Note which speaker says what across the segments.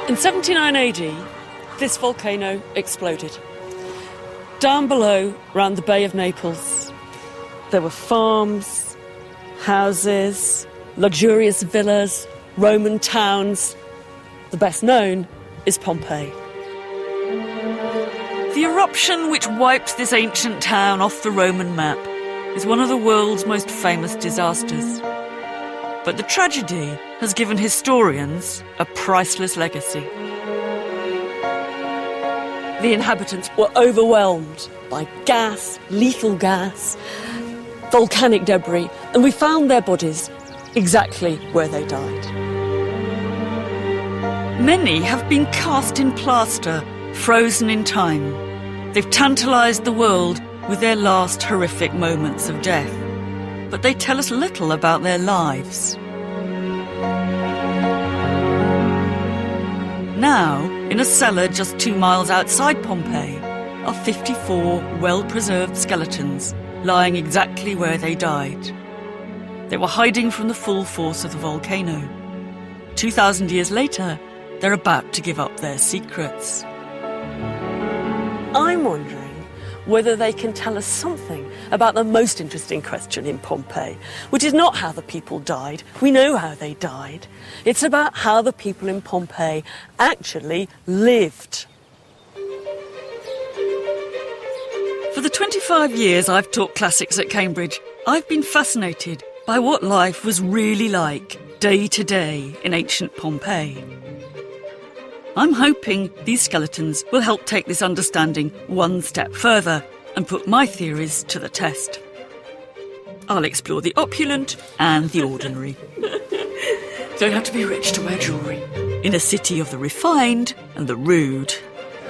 Speaker 1: In 79 AD, this volcano exploded. Down below, round the Bay of Naples, there were farms, houses, luxurious villas, Roman towns. The best known is Pompeii. The eruption which wiped this ancient town off the Roman map is one of the world's most famous disasters. But the tragedy has given historians a priceless legacy. The inhabitants were overwhelmed by gas, lethal gas, volcanic debris, and we found their bodies exactly where they died. Many have been cast in plaster, frozen in time. They've tantalised the world with their last horrific moments of death, but they tell us little about their lives. Now, in a cellar just 2 miles outside Pompeii, are 54 well-preserved skeletons lying exactly where they died. They were hiding from the full force of the volcano. 2,000 years later, they're about to give up their secrets. I'm wondering whether they can tell us something about the most interesting question in Pompeii, which is not how the people died. We know how they died. It's about how the people in Pompeii actually lived. For the 25 years I've taught classics at Cambridge, I've been fascinated by what life was really like day to day in ancient Pompeii. I'm hoping these skeletons will help take this understanding one step further and put my theories to the test. I'll explore the opulent and the ordinary. Don't have to be rich to wear jewellery. In a city of the refined and the rude.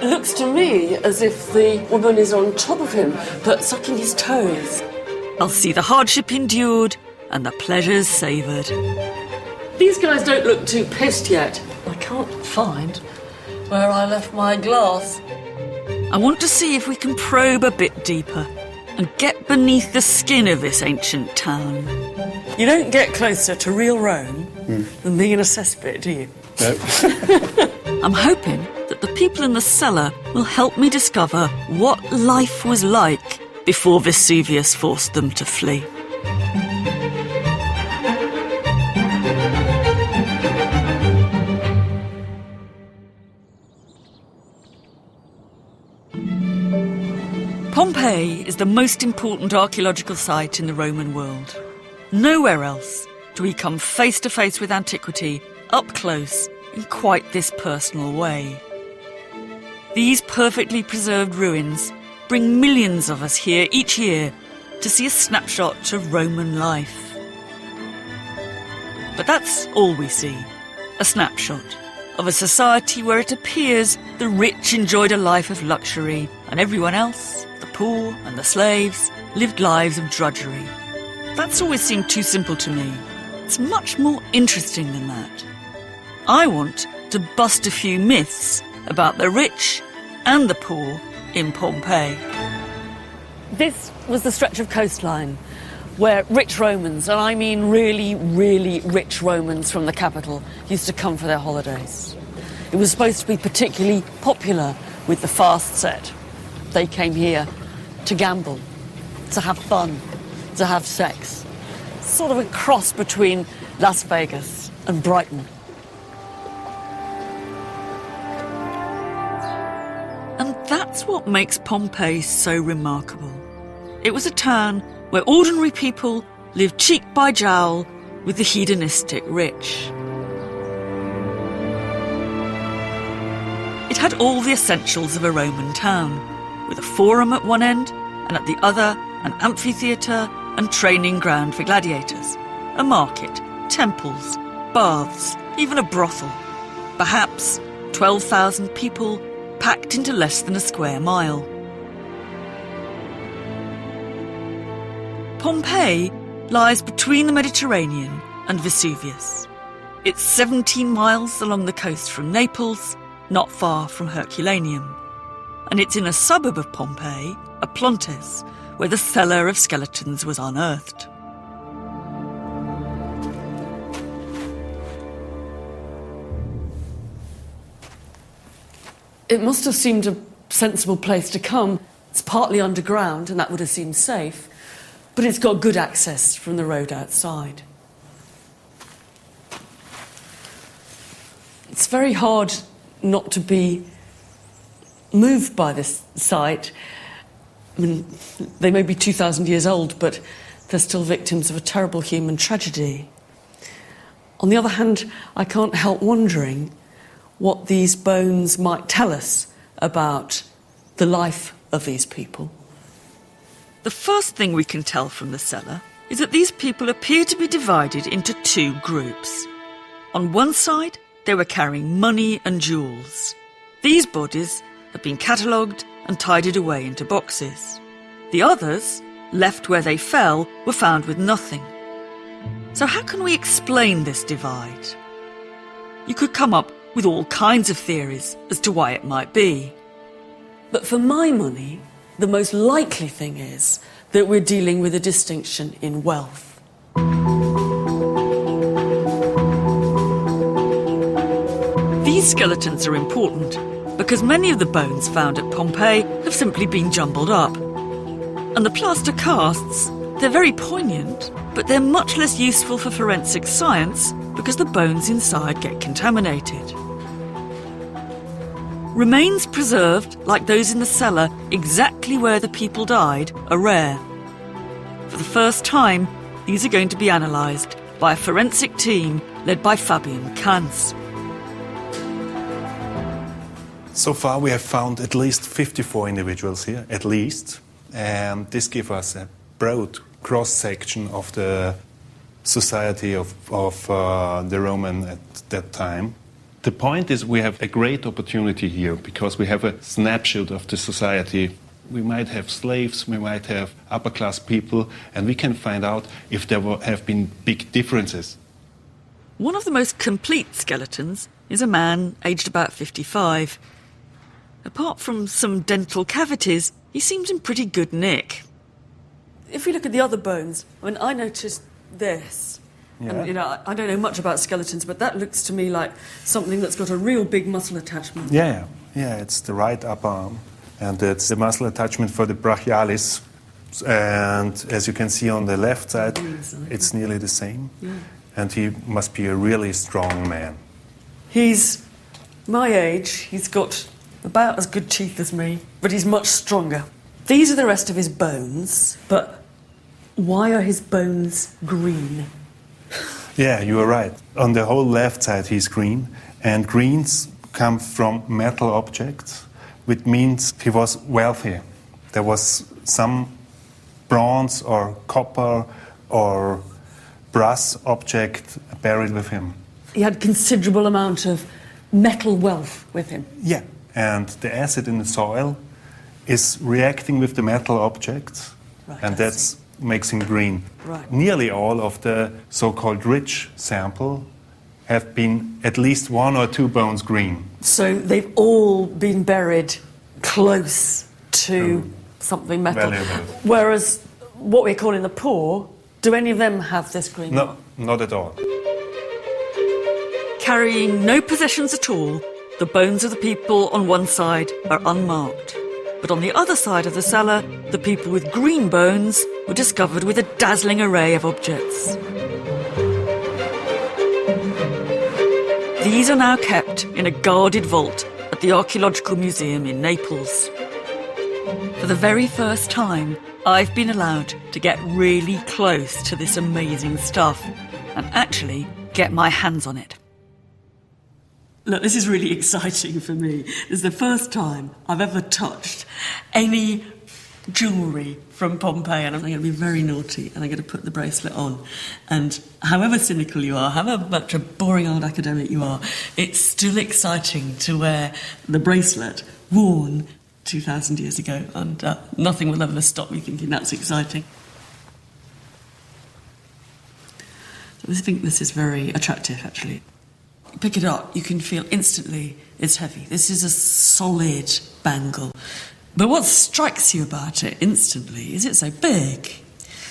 Speaker 1: It looks to me as if the woman is on top of him, but sucking his toes. I'll see the hardship endured and the pleasures savoured. These guys don't look too pissed yet. I can't find where I left my glass. I want to see if we can probe a bit deeper and get beneath the skin of this ancient town. You don't get closer to real Rome than being in a cesspit, do you?
Speaker 2: Nope.
Speaker 1: I'm hoping that the people in the cellar will help me discover what life was like before Vesuvius forced them to flee. Pompeii is the most important archaeological site in the Roman world. Nowhere else do we come face to face with antiquity up close in quite this personal way. These perfectly preserved ruins bring millions of us here each year to see a snapshot of Roman life. But that's all we see, a snapshot of a society where it appears the rich enjoyed a life of luxury and everyone else, the poor and the slaves, lived lives of drudgery. That's always seemed too simple to me. It's much more interesting than that. I want to bust a few myths about the rich and the poor in Pompeii. This was the stretch of coastline where rich Romans, and I mean really, really rich Romans from the capital, used to come for their holidays. It was supposed to be particularly popular with the fast set. They came here to gamble, to have fun, to have sex. Sort of a cross between Las Vegas and Brighton. And that's what makes Pompeii so remarkable. It was a town where ordinary people lived cheek by jowl with the hedonistic rich. It had all the essentials of a Roman town, with a forum at one end and at the other an amphitheatre and training ground for gladiators, a market, temples, baths, even a brothel. Perhaps 12,000 people packed into less than a square mile. Pompeii lies between the Mediterranean and Vesuvius. It's 17 miles along the coast from Naples, not far from Herculaneum. And it's in a suburb of Pompeii, Oplontis, where the cellar of skeletons was unearthed.
Speaker 2: It must have seemed a sensible place to come. It's partly underground, and that would have seemed safe, but it's got good access from the road outside. It's very hard not to be moved by this site. I mean, they may be 2,000 years old, but they're still victims of a terrible human tragedy. On the other hand, I can't help wondering what these bones might tell us about the life of these people.
Speaker 1: The first thing we can tell from the cellar is that these people appear to be divided into two groups. On one side, they were carrying money and jewels. These bodies have been catalogued and tidied away into boxes. The others, left where they fell, were found with nothing. So how can we explain this divide? You could come up with all kinds of theories as to why it might be.
Speaker 2: But for my money, the most likely thing is that we're dealing with a distinction in wealth.
Speaker 1: These skeletons are important because many of the bones found at Pompeii have simply been jumbled up. And the plaster casts, they're very poignant, but they're much less useful for forensic science because the bones inside get contaminated. Remains preserved, like those in the cellar, exactly where the people died, are rare. For the first time, these are going to be analysed by a forensic team led by Fabian Kanz.
Speaker 3: So far we have found at least 54 individuals here, at least. And this gives us a broad cross-section of the society of the Roman at that time. The point is we have a great opportunity here because we have a snapshot of the society. We might have slaves, we might have upper-class people, and we can find out if there have been big differences.
Speaker 1: One of the most complete skeletons is a man aged about 55. Apart from some dental cavities, he seems in pretty good nick.
Speaker 2: If we look at the other bones, I mean, I noticed this.
Speaker 3: Yeah.
Speaker 2: And, I don't know much about skeletons, but that looks to me like something that's got a real big muscle attachment.
Speaker 3: Yeah, it's the right upper arm, and it's the muscle attachment for the brachialis. And as you can see on the left side, it's nearly the same. Yeah. And he must be a really strong man.
Speaker 2: He's my age. He's got about as good teeth as me, but he's much stronger. These are the rest of his bones, but why are his bones green?
Speaker 3: Yeah, you are right. On the whole left side he's green, and greens come from metal objects, which means he was wealthy. There was some bronze or copper or brass object buried with him.
Speaker 2: He had considerable amount of metal wealth with him.
Speaker 3: Yeah, and the acid in the soil is reacting with the metal objects, and that makes him green.
Speaker 2: Right.
Speaker 3: Nearly all of the so-called rich sample have been at least one or two bones green.
Speaker 2: So they've all been buried close to something metal.
Speaker 3: Valuable.
Speaker 2: Whereas what we're calling the poor, do any of them have this green
Speaker 3: No,
Speaker 2: mark?
Speaker 3: not at all.
Speaker 1: Carrying no possessions at all, the bones of the people on one side are unmarked. But on the other side of the cellar, the people with green bones were discovered with a dazzling array of objects. These are now kept in a guarded vault at the Archaeological Museum in Naples. For the very first time, I've been allowed to get really close to this amazing stuff and actually get my hands on it.
Speaker 2: Look, this is really exciting for me. This is the first time I've ever touched any jewellery from Pompeii, and I'm going to be very naughty, and I'm going to put the bracelet on. And however cynical you are, however much a boring old academic you are, it's still exciting to wear the bracelet worn 2,000 years ago, and nothing will ever stop me thinking that's exciting. I think this is very attractive, actually. Pick it up, you can feel instantly it's heavy. This is a solid bangle. But what strikes you about it instantly is it's so big.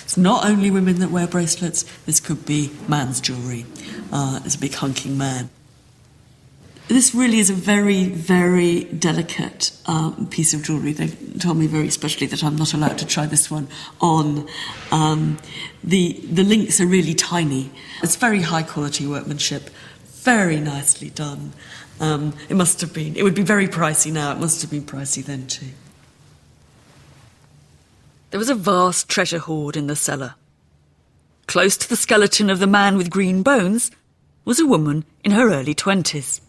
Speaker 2: It's not only women that wear bracelets, this could be man's jewellery. It's a big hunking man. This really is a very, very delicate piece of jewellery. They've told me very specially that I'm not allowed to try this one on. The links are really tiny. It's very high quality workmanship, very nicely done. It would be very pricey now. It must have been pricey then too.
Speaker 1: There was a vast treasure hoard in the cellar. Close to the skeleton of the man with green bones was a woman in her early 20s.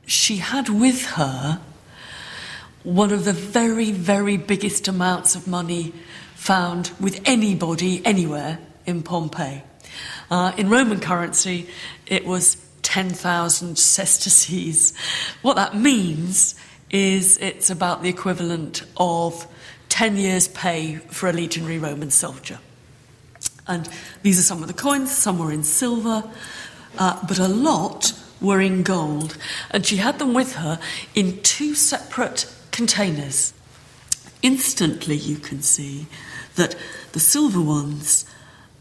Speaker 2: She had with her one of the very, very biggest amounts of money found with anybody anywhere in Pompeii. In Roman currency, it was 10,000 sesterces. What that means is it's about the equivalent of 10 years' pay for a legionary Roman soldier. And these are some of the coins, some were in silver, but a lot were in gold. And she had them with her in 2 separate containers. Instantly you can see that the silver ones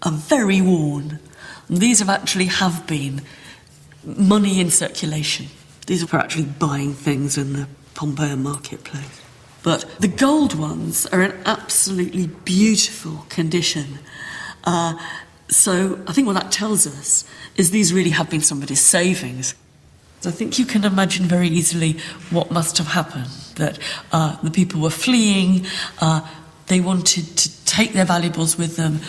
Speaker 2: are very worn. And these have been money in circulation. These are for actually buying things in the Pompeian marketplace. But the gold ones are in absolutely beautiful condition. So I think what that tells us is these really have been somebody's savings. So I think you can imagine very easily what must have happened, that the people were fleeing, they wanted to take their valuables with them,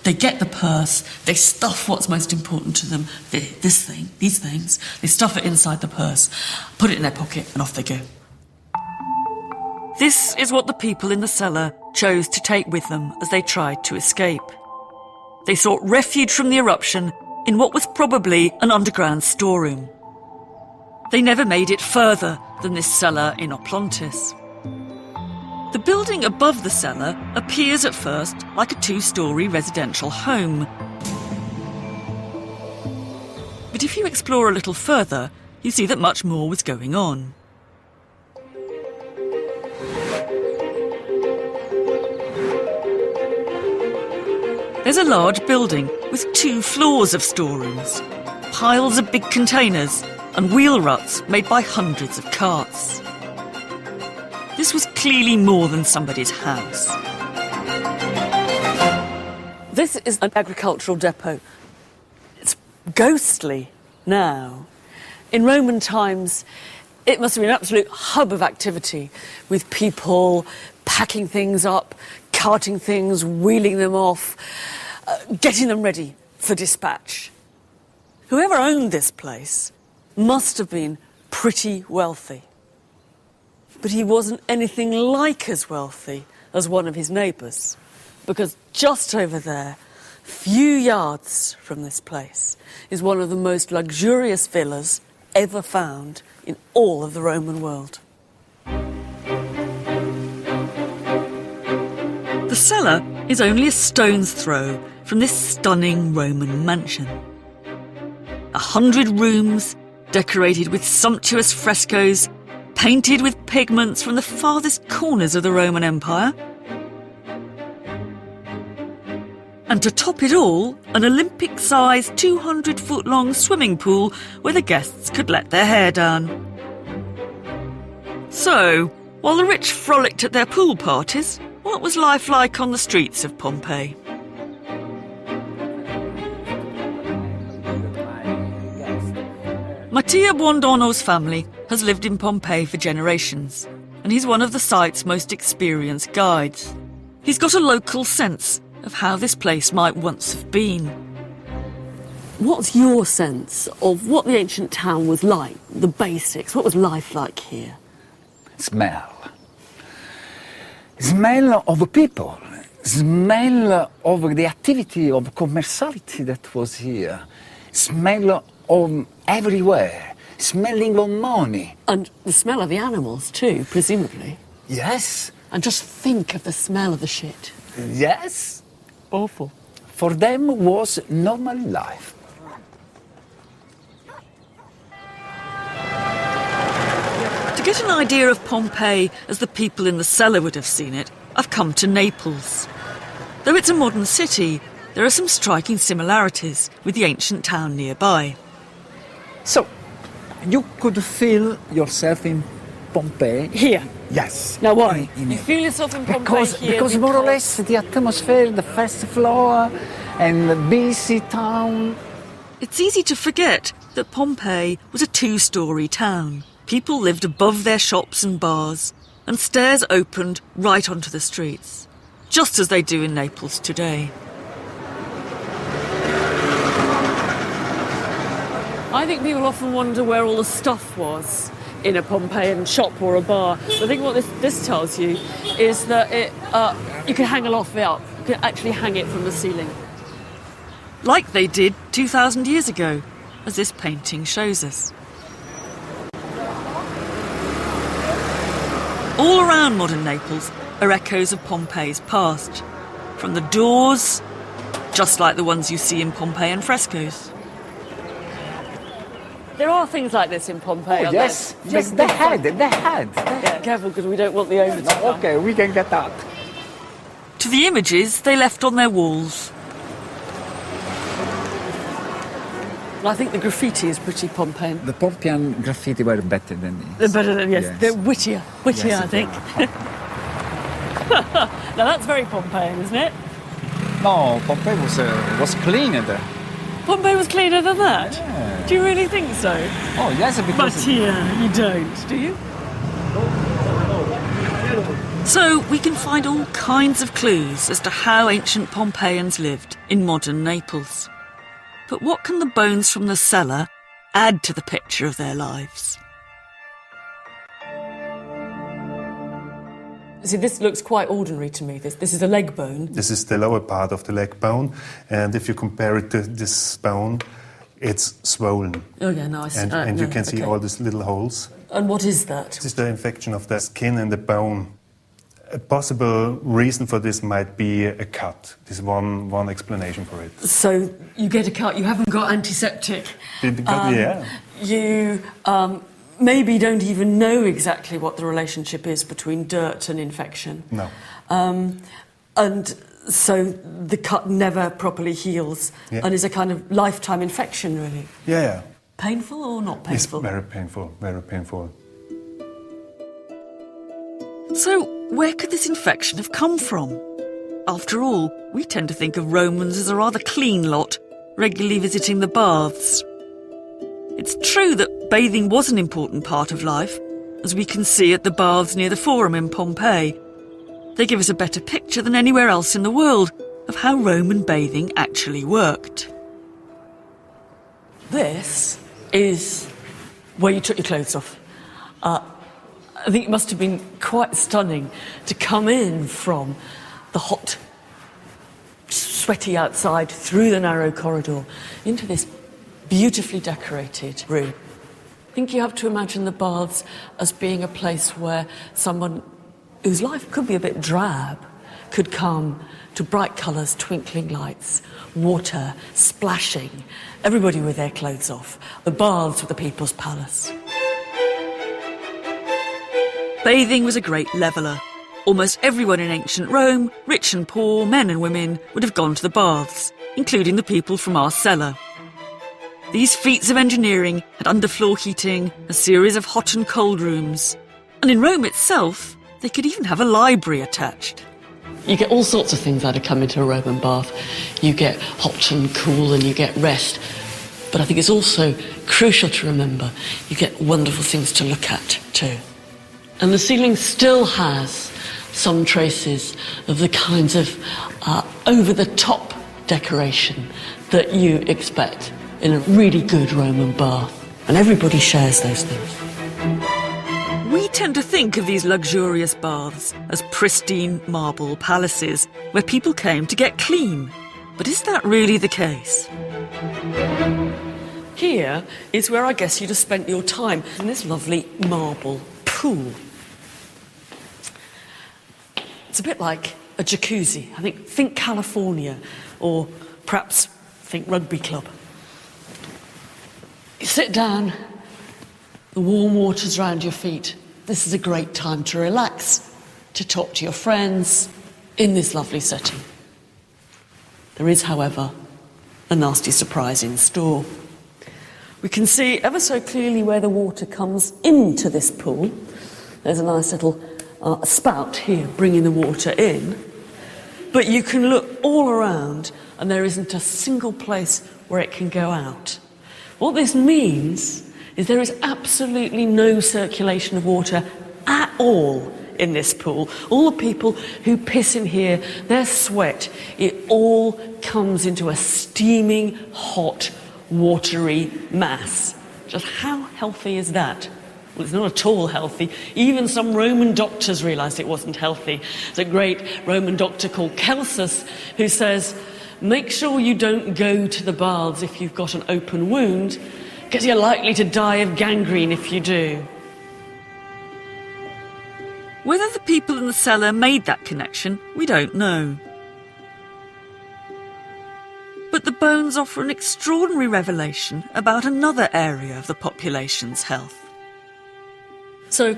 Speaker 2: they get the purse, they stuff what's most important to them, these things, they stuff it inside the purse, put it in their pocket and off they go.
Speaker 1: This is what the people in the cellar chose to take with them as they tried to escape. They sought refuge from the eruption in what was probably an underground storeroom. They never made it further than this cellar in Oplontis. The building above the cellar appears at first like a 2-storey residential home. But if you explore a little further, you see that much more was going on. There's a large building with 2 floors of storerooms, piles of big containers and wheel ruts made by hundreds of carts. This was clearly more than somebody's house.
Speaker 2: This is an agricultural depot. It's ghostly now. In Roman times, it must have been an absolute hub of activity, with people packing things up, carting things, wheeling them off, getting them ready for dispatch. Whoever owned this place must have been pretty wealthy. But he wasn't anything like as wealthy as one of his neighbours, because just over there, few yards from this place, is one of the most luxurious villas ever found in all of the Roman world.
Speaker 1: The cellar is only a stone's throw from this stunning Roman mansion. 100 rooms, decorated with sumptuous frescoes, painted with pigments from the farthest corners of the Roman Empire. And to top it all, an Olympic-sized 200-foot-long swimming pool where the guests could let their hair down. So, while the rich frolicked at their pool parties, what was life like on the streets of Pompeii? Mattia Buondono's family has lived in Pompeii for generations, and he's one of the site's most experienced guides. He's got a local sense of how this place might once have been.
Speaker 2: What's your sense of what the ancient town was like, the basics? What was life like here?
Speaker 4: Smell. Smell of people. Smell of the activity of commerciality that was here. Smell of everywhere. Smelling of money.
Speaker 2: And the smell of the animals too, presumably.
Speaker 4: Yes.
Speaker 2: And just think of the smell of the shit.
Speaker 4: Yes.
Speaker 2: Awful.
Speaker 4: For them was normal life.
Speaker 1: To get an idea of Pompeii as the people in the cellar would have seen it, I've come to Naples. Though it's a modern city, there are some striking similarities with the ancient town nearby.
Speaker 4: So, You could feel yourself in Pompeii.
Speaker 2: Here.
Speaker 4: Yes.
Speaker 2: Now why?
Speaker 4: In
Speaker 2: You feel yourself in Pompeii
Speaker 4: because,
Speaker 2: here
Speaker 4: because more or less the atmosphere, the first floor, and the busy town.
Speaker 1: It's easy to forget that Pompeii was a two-storey town. People lived above their shops and bars, and stairs opened right onto the streets, just as they do in Naples today.
Speaker 2: I think people often wonder where all the stuff was in a Pompeian shop or a bar. But I think what this tells you is that you can hang a lot of it up. You can actually hang it from the ceiling.
Speaker 1: Like they did 2,000 years ago, as this painting shows us. All around modern Naples are echoes of Pompeii's past. From the doors, just like the ones you see in Pompeian frescoes.
Speaker 2: There are things like this in Pompeii, aren't
Speaker 4: Yes,
Speaker 2: there?
Speaker 4: just they had.
Speaker 2: Yeah, careful, because we don't want the owner to come.
Speaker 4: Okay, we can get up.
Speaker 1: To the images they left on their walls.
Speaker 2: I think the graffiti is pretty Pompeian.
Speaker 4: The Pompeian graffiti were better than this.
Speaker 2: They're better than, yes.
Speaker 4: Yes.
Speaker 2: They're wittier,
Speaker 4: Yes,
Speaker 2: I think. Now that's very Pompeian, isn't it?
Speaker 4: No, Pompeii was cleaner.
Speaker 2: Pompeii was cleaner than that?
Speaker 4: Yeah.
Speaker 2: Do you really think so?
Speaker 4: Oh, yes,
Speaker 2: But
Speaker 4: because...
Speaker 2: here, you don't, do you?
Speaker 1: So we can find all kinds of clues as to how ancient Pompeians lived in modern Naples. But what can the bones from the cellar add to the picture of their lives?
Speaker 2: See, this looks quite ordinary to me. This is a leg bone.
Speaker 3: This is the lower part of the leg bone, and if you compare it to this bone, it's swollen.
Speaker 2: Oh, yeah, nice.
Speaker 3: And you can see all these little holes.
Speaker 2: And what is that?
Speaker 3: This is the infection of the skin and the bone. A possible reason for this might be a cut. This is one explanation for it.
Speaker 2: So you get a cut, you haven't got antiseptic.
Speaker 3: Yeah.
Speaker 2: You maybe don't even know exactly what the relationship is between dirt and infection.
Speaker 3: No.
Speaker 2: And so the cut never properly heals and is a kind of lifetime infection, really.
Speaker 3: Yeah.
Speaker 2: Painful or not painful?
Speaker 3: It's very painful, very painful.
Speaker 1: So where could this infection have come from? After all, we tend to think of Romans as a rather clean lot, regularly visiting the baths. It's true that bathing was an important part of life, as we can see at the baths near the Forum in Pompeii. They give us a better picture than anywhere else in the world of how Roman bathing actually worked.
Speaker 2: This is where you took your clothes off. I think it must have been quite stunning to come in from the hot, sweaty outside through the narrow corridor into this beautifully decorated room. I think you have to imagine the baths as being a place where someone whose life could be a bit drab could come to bright colours, twinkling lights, water, splashing, everybody with their clothes off. The baths were the people's palace.
Speaker 1: Bathing was a great leveller. Almost everyone in ancient Rome, rich and poor, men and women, would have gone to the baths, including the people from our cellar. These feats of engineering had underfloor heating, a series of hot and cold rooms. And in Rome itself, they could even have a library attached.
Speaker 2: You get all sorts of things out of coming to a Roman bath. You get hot and cool and you get rest. But I think it's also crucial to remember you get wonderful things to look at too. And the ceiling still has some traces of the kinds of over-the-top decoration that you expect in a really good Roman bath. And everybody shares those things.
Speaker 1: We tend to think of these luxurious baths as pristine marble palaces where people came to get clean. But is that really the case?
Speaker 2: Here is where I guess you'd have spent your time, in this lovely marble pool. It's a bit like a jacuzzi. Think California, or perhaps think rugby club. You sit down, the warm water's around your feet. This is a great time to relax, to talk to your friends in this lovely setting. There is, however, a nasty surprise in store. We can see ever so clearly where the water comes into this pool. There's a nice little spout here bringing the water in. But you can look all around and there isn't a single place where it can go out. What this means is there is absolutely no circulation of water at all in this pool. All the people who piss in here, their sweat, it all comes into a steaming, hot, watery mass. Just how healthy is that? Well, it's not at all healthy. Even some Roman doctors realised it wasn't healthy. There's a great Roman doctor called Celsus who says, make sure you don't go to the baths if you've got an open wound, because you're likely to die of gangrene if you do.
Speaker 1: Whether the people in the cellar made that connection, we don't know. But the bones offer an extraordinary revelation about another area of the population's health.
Speaker 2: So,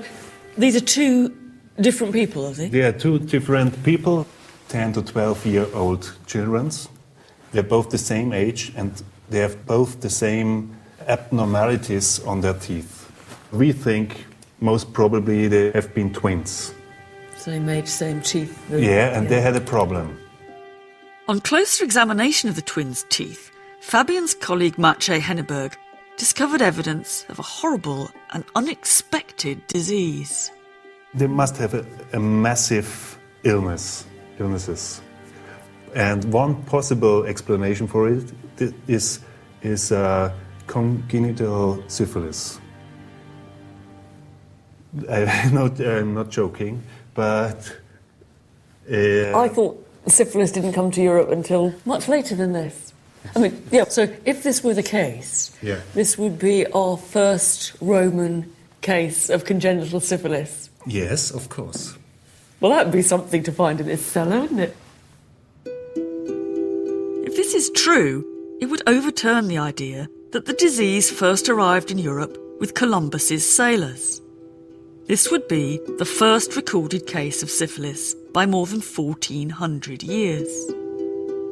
Speaker 2: these are two different people, are they?
Speaker 3: They are two different people, 10 to 12-year-old children. They're both the same age and they have both the same abnormalities on their teeth. We think most probably they have been twins.
Speaker 2: Same age, same teeth.
Speaker 3: Yeah, and they had a problem.
Speaker 1: On closer examination of the twins' teeth, Fabian's colleague Maciej Henneberg discovered evidence of a horrible and unexpected disease.
Speaker 3: They must have a massive illnesses. And one possible explanation for it is congenital syphilis. I'm not joking, but...
Speaker 2: I thought syphilis didn't come to Europe until much later than this. I mean, yeah, so if this were the case,
Speaker 3: Yeah.
Speaker 2: this would be our first Roman case of congenital syphilis.
Speaker 3: Yes, of course.
Speaker 2: Well, that would be something to find in this cellar, wouldn't it?
Speaker 1: If this is true, it would overturn the idea that the disease first arrived in Europe with Columbus's sailors. This would be the first recorded case of syphilis by more than 1400 years.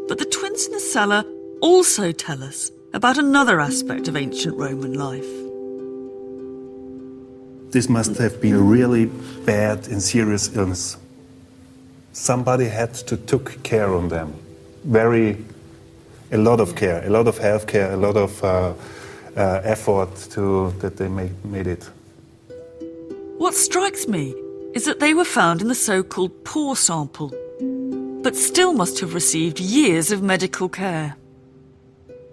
Speaker 1: But the twins in the cellar also tell us about another aspect of ancient Roman life.
Speaker 3: This must have been a really bad and serious illness. Somebody had to took care of them. A lot of care, a lot of health care, a lot of effort that they made it.
Speaker 1: What strikes me is that they were found in the so-called poor sample, but still must have received years of medical care.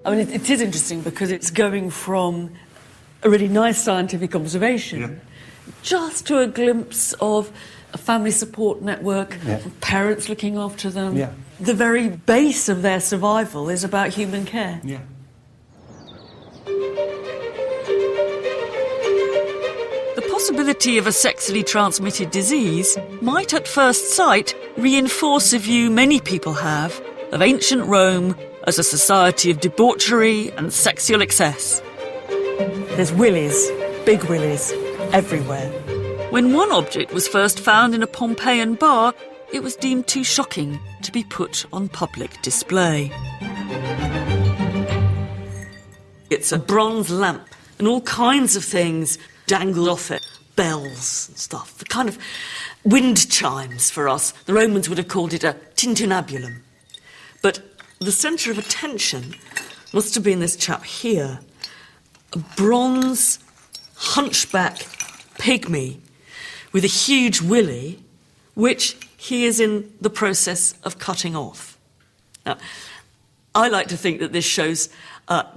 Speaker 2: I mean, it is interesting because it's going from a really nice scientific observation just to a glimpse of a family support network, parents looking after them.
Speaker 3: Yeah.
Speaker 2: The very base of their survival is about human care.
Speaker 3: Yeah.
Speaker 1: The possibility of a sexually transmitted disease might at first sight reinforce a view many people have of ancient Rome as a society of debauchery and sexual excess.
Speaker 2: There's willies, big willies, everywhere.
Speaker 1: When one object was first found in a Pompeian bar, it was deemed too shocking to be put on public display.
Speaker 2: It's a bronze lamp, and all kinds of things dangled off it. Bells and stuff, the kind of wind chimes for us. The Romans would have called it a tintinnabulum. But the centre of attention must have been this chap here, a bronze hunchback pygmy with a huge willy, which he is in the process of cutting off. Now, I like to think that this shows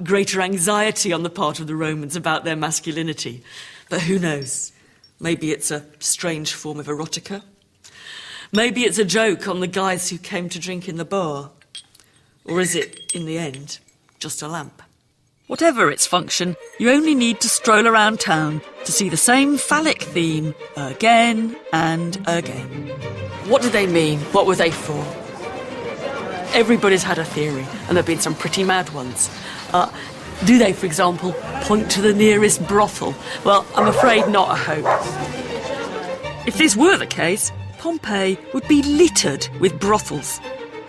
Speaker 2: greater anxiety on the part of the Romans about their masculinity. But who knows? Maybe it's a strange form of erotica. Maybe it's a joke on the guys who came to drink in the bar. Or is it, in the end, just a lamp?
Speaker 1: Whatever its function, you only need to stroll around town to see the same phallic theme again and again.
Speaker 2: What did they mean? What were they for? Everybody's had a theory, and there have been some pretty mad ones. Do they, for example, point to the nearest brothel? Well, I'm afraid not, I hope.
Speaker 1: If this were the case, Pompeii would be littered with brothels.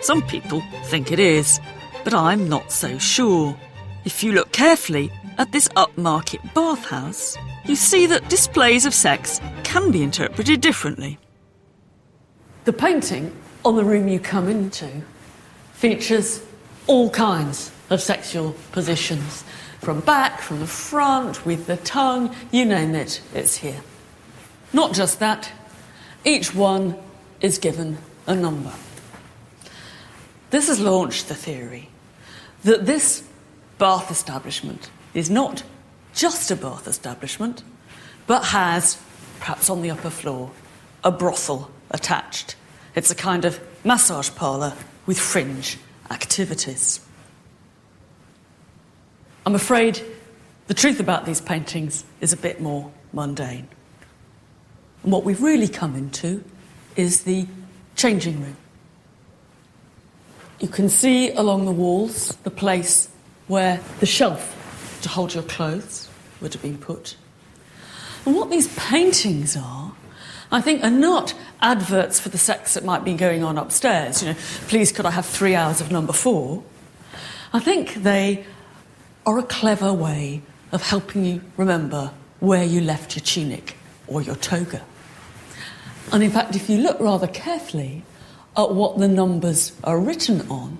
Speaker 1: Some people think it is, but I'm not so sure. If you look carefully, at this upmarket bathhouse, you see that displays of sex can be interpreted differently.
Speaker 2: The painting on the room you come into features all kinds of sexual positions. From back, from the front, with the tongue, you name it, it's here. Not just that, each one is given a number. This has launched the theory that this bath establishment is not just a bath establishment, but has, perhaps on the upper floor, a brothel attached. It's a kind of massage parlour with fringe activities. I'm afraid the truth about these paintings is a bit more mundane. And what we've really come into is the changing room. You can see along the walls the place where the shelf to hold your clothes would have been put. And what these paintings are, I think, are not adverts for the sex that might be going on upstairs. You know, please could I have 3 hours of number 4? I think they are a clever way of helping you remember where you left your tunic or your toga. And in fact, if you look rather carefully at what the numbers are written on,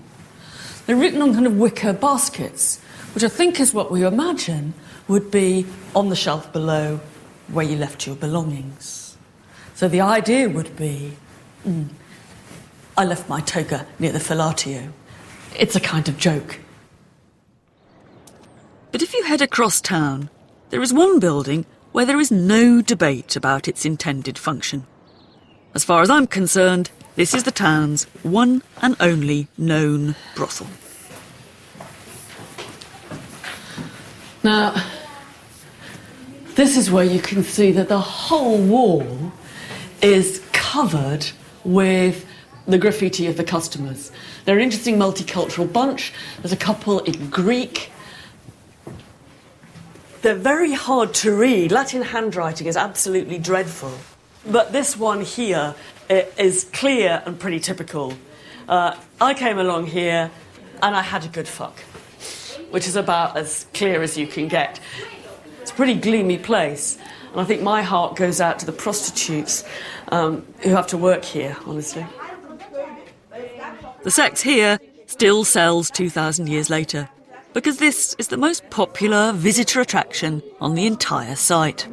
Speaker 2: they're written on kind of wicker baskets, which I think is what we imagine would be on the shelf below where you left your belongings. So the idea would be, I left my toga near the fellatio. It's a kind of joke.
Speaker 1: But if you head across town, there is one building where there is no debate about its intended function. As far as I'm concerned, this is the town's one and only known brothel.
Speaker 2: Now, this is where you can see that the whole wall is covered with the graffiti of the customers. They're an interesting multicultural bunch. There's a couple in Greek. They're very hard to read. Latin handwriting is absolutely dreadful. But this one here is clear and pretty typical. I came along here and I had a good fuck, which is about as clear as you can get. It's a pretty gloomy place, and I think my heart goes out to the prostitutes who have to work here, honestly.
Speaker 1: The sex here still sells 2,000 years later, because this is the most popular visitor attraction on the entire site.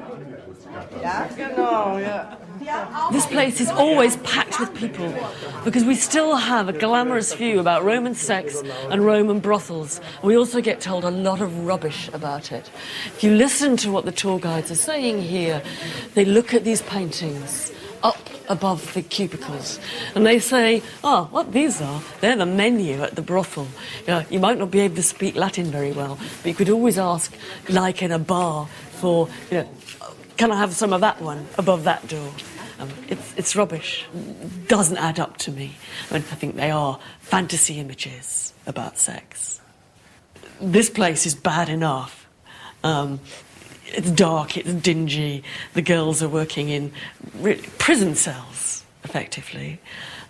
Speaker 2: This place is always packed with people because we still have a glamorous view about Roman sex and Roman brothels. We also get told a lot of rubbish about it. If you listen to what the tour guides are saying here, they look at these paintings up above the cubicles and they say, what these are, they're the menu at the brothel. You might not be able to speak Latin very well, but you could always ask, like in a bar, for, can I have some of that one above that door? It's rubbish. Doesn't add up to me. I think they are fantasy images about sex. This place is bad enough. It's dark, it's dingy. The girls are working in prison cells, effectively.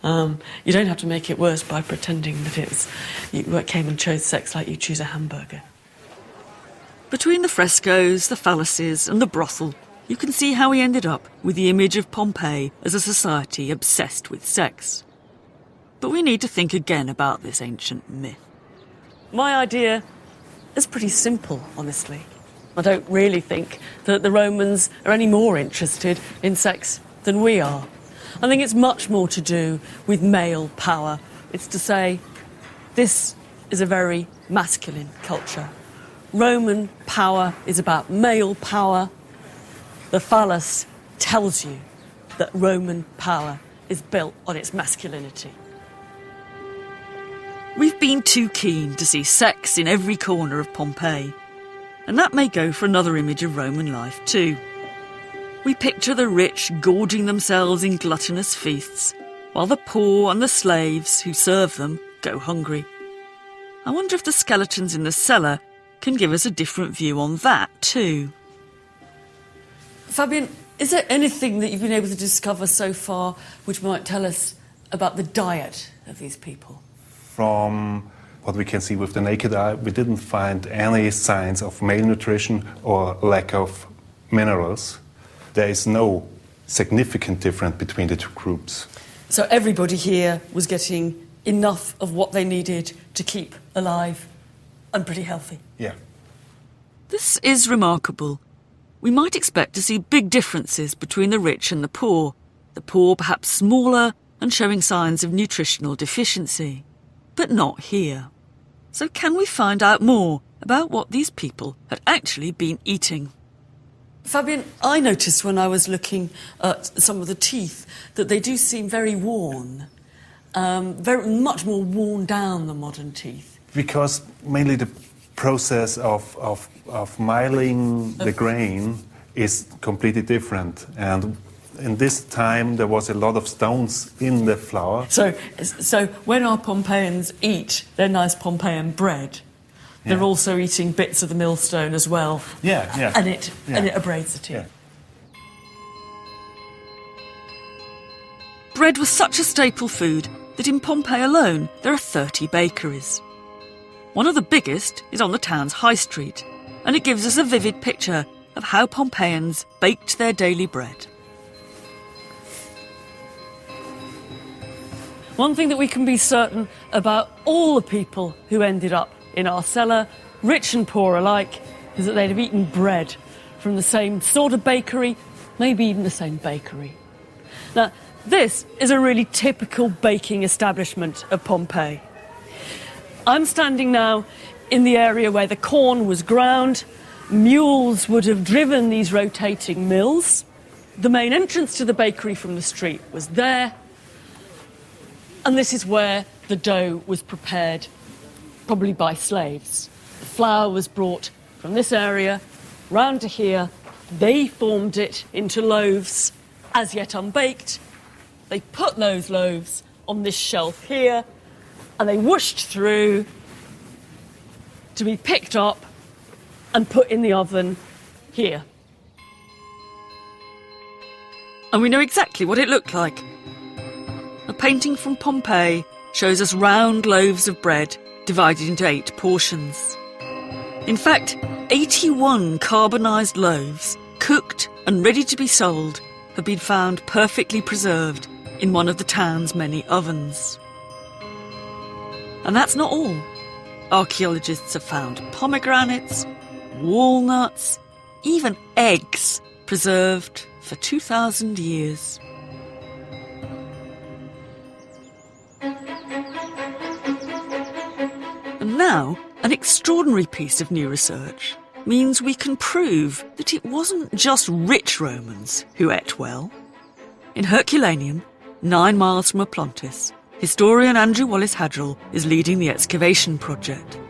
Speaker 2: You don't have to make it worse by pretending that you came and chose sex like you choose a hamburger.
Speaker 1: Between the frescoes, the phalluses and the brothel, you can see how we ended up with the image of Pompeii as a society obsessed with sex. But we need to think again about this ancient myth.
Speaker 2: My idea is pretty simple, honestly. I don't really think that the Romans are any more interested in sex than we are. I think it's much more to do with male power. It's to say, this is a very masculine culture. Roman power is about male power. The phallus tells you that Roman power is built on its masculinity.
Speaker 1: We've been too keen to see sex in every corner of Pompeii, and that may go for another image of Roman life too. We picture the rich gorging themselves in gluttonous feasts, while the poor and the slaves who serve them go hungry. I wonder if the skeletons in the cellar can give us a different view on that too.
Speaker 2: Fabian, is there anything that you've been able to discover so far which might tell us about the diet of these people?
Speaker 3: From what we can see with the naked eye, we didn't find any signs of malnutrition or lack of minerals. There is no significant difference between the two groups.
Speaker 2: So everybody here was getting enough of what they needed to keep alive and pretty healthy.
Speaker 3: Yeah.
Speaker 1: This is remarkable. We might expect to see big differences between the rich and the poor perhaps smaller and showing signs of nutritional deficiency. But not here. So can we find out more about what these people had actually been eating?
Speaker 2: Fabian, I noticed when I was looking at some of the teeth that they do seem very worn, very much more worn down than modern teeth.
Speaker 3: Because mainly the process of milling the grain is completely different. And in this time, there was a lot of stones in the flour.
Speaker 2: So when our Pompeians eat their nice Pompeian bread, they're also eating bits of the millstone as well.
Speaker 3: Yeah.
Speaker 2: And it abrades the teeth.
Speaker 3: Yeah.
Speaker 1: Bread was such a staple food that in Pompeii alone there are 30 bakeries. One of the biggest is on the town's high street, and it gives us a vivid picture of how Pompeians baked their daily bread.
Speaker 2: One thing that we can be certain about all the people who ended up in our cellar, rich and poor alike, is that they'd have eaten bread from the same sort of bakery, maybe even the same bakery. Now, this is a really typical baking establishment of Pompeii. I'm standing now in the area where the corn was ground. Mules would have driven these rotating mills. The main entrance to the bakery from the street was there. And this is where the dough was prepared, probably by slaves. The flour was brought from this area round to here. They formed it into loaves, as yet unbaked. They put those loaves on this shelf here, and they whooshed through to be picked up and put in the oven here.
Speaker 1: And we know exactly what it looked like. A painting from Pompeii shows us round loaves of bread divided into 8 portions. In fact, 81 carbonised loaves, cooked and ready to be sold, have been found perfectly preserved in one of the town's many ovens. And that's not all. Archaeologists have found pomegranates, walnuts, even eggs preserved for 2,000 years. And now, an extraordinary piece of new research means we can prove that it wasn't just rich Romans who ate well. In Herculaneum, 9 miles from Oplontis, historian Andrew Wallace-Hadrill is leading the excavation project.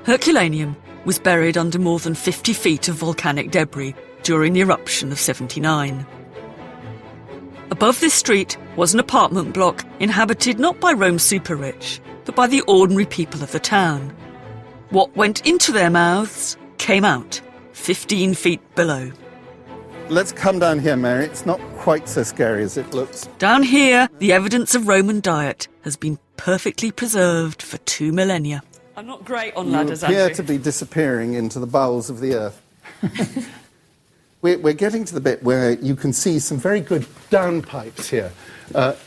Speaker 1: Herculaneum was buried under more than 50 feet of volcanic debris during the eruption of 79. Above this street was an apartment block inhabited not by Rome's super-rich, but by the ordinary people of the town. What went into their mouths came out 15 feet below.
Speaker 5: Let's come down here, Mary. It's not quite so scary as it looks.
Speaker 1: Down here, the evidence of Roman diet has been perfectly preserved for 2 millennia.
Speaker 2: I'm not great on
Speaker 5: You
Speaker 2: ladders,
Speaker 5: appear
Speaker 2: Andrew.
Speaker 5: to be disappearing into the bowels of the earth. We're getting to the bit where you can see some very good downpipes here.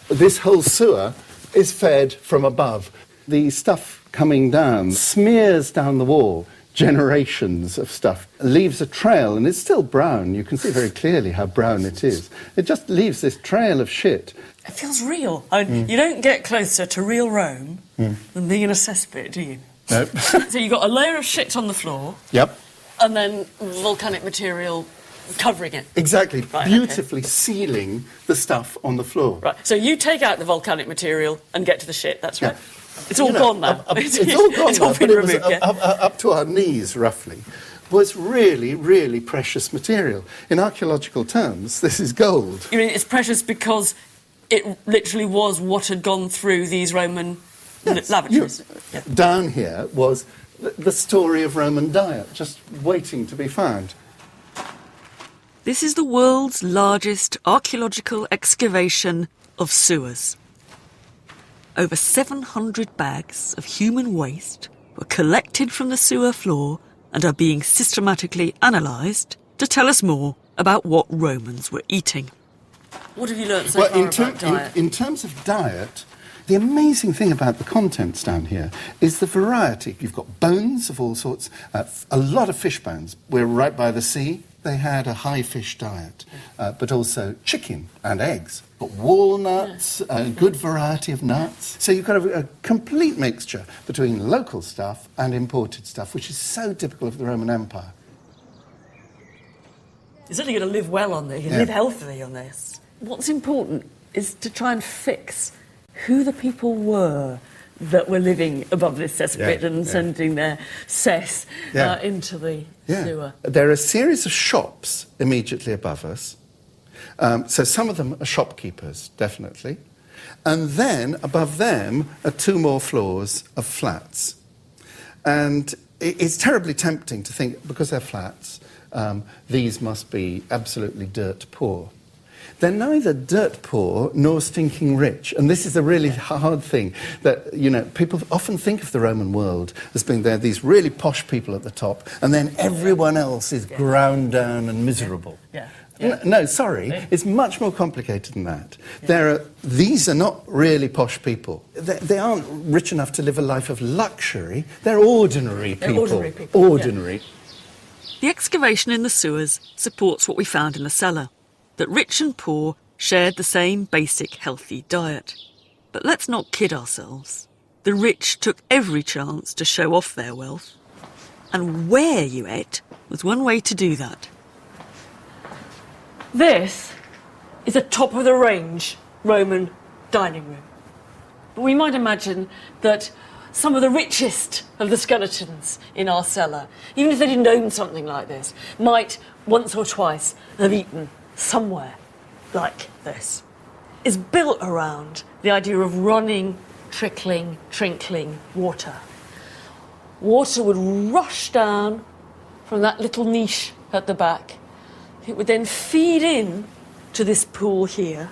Speaker 5: This whole sewer is fed from above. The stuff coming down smears down the wall. Generations of stuff, leaves a trail, and it's still brown. You can see very clearly how brown it is. It just leaves this trail of shit.
Speaker 2: It feels real. You don't get closer to real Rome than being in a cesspit, do you?
Speaker 5: Nope.
Speaker 2: So you've got a layer of shit on the floor,
Speaker 5: Yep.
Speaker 2: and then volcanic material covering it.
Speaker 5: Exactly.
Speaker 2: Right,
Speaker 5: Beautifully sealing the stuff on the floor.
Speaker 2: Right. So you take out the volcanic material and get to the shit. That's right.
Speaker 5: Yeah.
Speaker 2: It's all
Speaker 5: You know,
Speaker 2: gone now.
Speaker 5: It's all gone
Speaker 2: It's all
Speaker 5: now,
Speaker 2: been
Speaker 5: but it was
Speaker 2: removed. Yeah?
Speaker 5: up to our knees, roughly, was really, really precious material. In archaeological terms, this is gold.
Speaker 2: You mean it's precious because it literally was what had gone through these Roman lavatories? Yeah.
Speaker 5: Down here was the story of Roman diet, just waiting to be found.
Speaker 1: This is the world's largest archaeological excavation of sewers. over 700 bags of human waste were collected from the sewer floor and are being systematically analysed to tell us more about what Romans were eating.
Speaker 2: What have you learnt so far about diet?
Speaker 5: In terms of diet, the amazing thing about the contents down here is the variety. You've got bones of all sorts, a lot of fish bones. We're right by the sea. They had a high fish diet, but also chicken and eggs. But walnuts, a good variety of nuts. So you've got a complete mixture between local stuff and imported stuff, which is so typical of the Roman Empire.
Speaker 2: You're certainly going to live well on this. You live healthily on this. What's important is to try and fix who the people were that were living above this cesspit and sending their cess into the sewer.
Speaker 5: There are a series of shops immediately above us. So some of them are shopkeepers, definitely. And then above them are 2 more floors of flats. And it's terribly tempting to think, because they're flats, these must be absolutely dirt poor. They're neither dirt poor nor stinking rich. And this is a really hard thing that, you know, people often think of the Roman world as being there, these really posh people at the top, and then everyone else is ground down and miserable. No, sorry, it's much more complicated than that. These are not really posh people. They aren't rich enough to live a life of luxury. They're ordinary people. Ordinary.
Speaker 1: The excavation in the sewers supports what we found in the cellar, that rich and poor shared the same basic healthy diet. But let's not kid ourselves. The rich took every chance to show off their wealth. And where you ate was one way to do that.
Speaker 2: This is a top-of-the-range Roman dining room. But we might imagine that some of the richest of the skeletons in our cellar, even if they didn't own something like this, might once or twice have eaten somewhere like this. Is built around the idea of running, trickling, trinkling water. Water would rush down from that little niche at the back. It would then feed in to this pool here.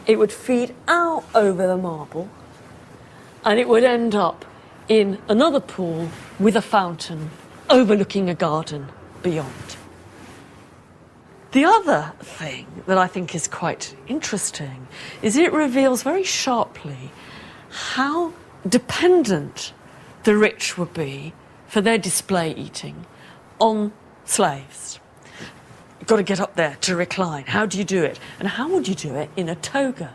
Speaker 2: It would feed out over the marble, and it would end up in another pool with a fountain overlooking a garden beyond. The other thing that I think is quite interesting is it reveals very sharply how dependent the rich would be for their display eating on slaves. You've got to get up there to recline. How do you do it? And how would you do it in a toga?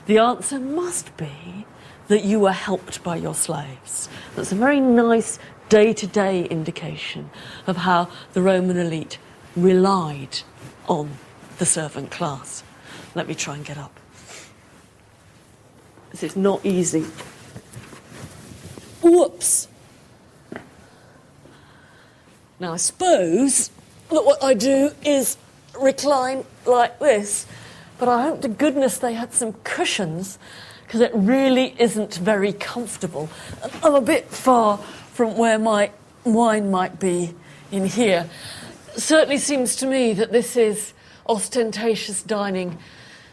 Speaker 2: The answer must be that you were helped by your slaves. That's a very nice day-to-day indication of how the Roman elite relied on the servant class. Let me try and get up. This is not easy. Whoops. Now, I suppose that what I do is recline like this, but I hope to goodness they had some cushions, because it really isn't very comfortable. I'm a bit far from where my wine might be in here. It certainly seems to me that this is ostentatious dining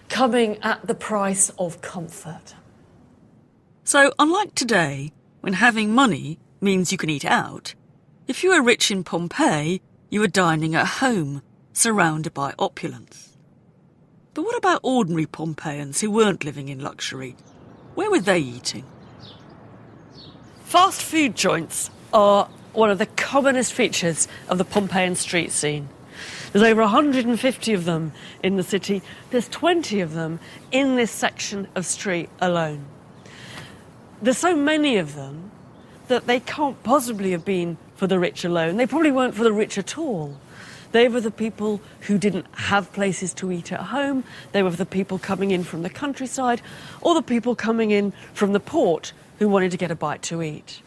Speaker 2: coming at the price of comfort.
Speaker 1: So, unlike today, when having money means you can eat out, if you were rich in Pompeii, you were dining at home, surrounded by opulence. But what about ordinary Pompeians who weren't living in luxury? Where were they eating?
Speaker 2: Fast food joints are one of the commonest features of the Pompeian street scene. There's over 150 of them in the city. There's 20 of them in this section of street alone. There's so many of them that they can't possibly have been for the rich alone. They probably weren't for the rich at all. They were the people who didn't have places to eat at home. They were the people coming in from the countryside, or the people coming in from the port who wanted to get a bite to eat.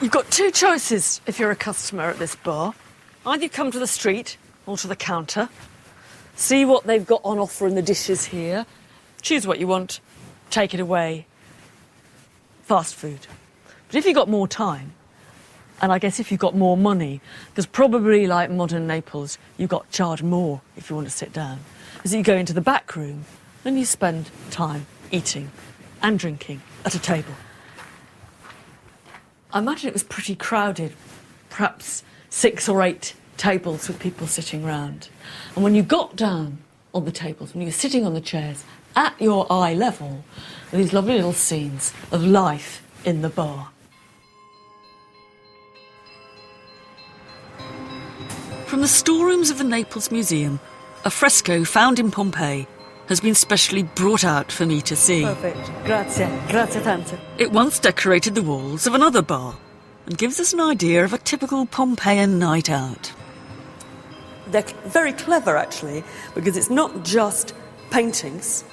Speaker 2: You've got 2 choices if you're a customer at this bar. Either you come to the street or to the counter, see what they've got on offer in the dishes here, choose what you want, take it away. Fast food. But if you've got more time And I guess if you've got more money, because probably like modern Naples, you've got to charge more if you want to sit down, is that you go into the back room and you spend time eating and drinking at a table. I imagine it was pretty crowded, perhaps 6 or 8 tables with people sitting round. And when you got down on the tables, when you were sitting on the chairs at your eye level, were these lovely little scenes of life in the bar.
Speaker 1: From the storerooms of the Naples Museum, a fresco found in Pompeii has been specially brought out for me to see.
Speaker 2: Perfect. Grazie tanto.
Speaker 1: It once decorated the walls of another bar and gives us an idea of a typical Pompeian night out.
Speaker 2: They're very clever, actually, because it's not just paintings,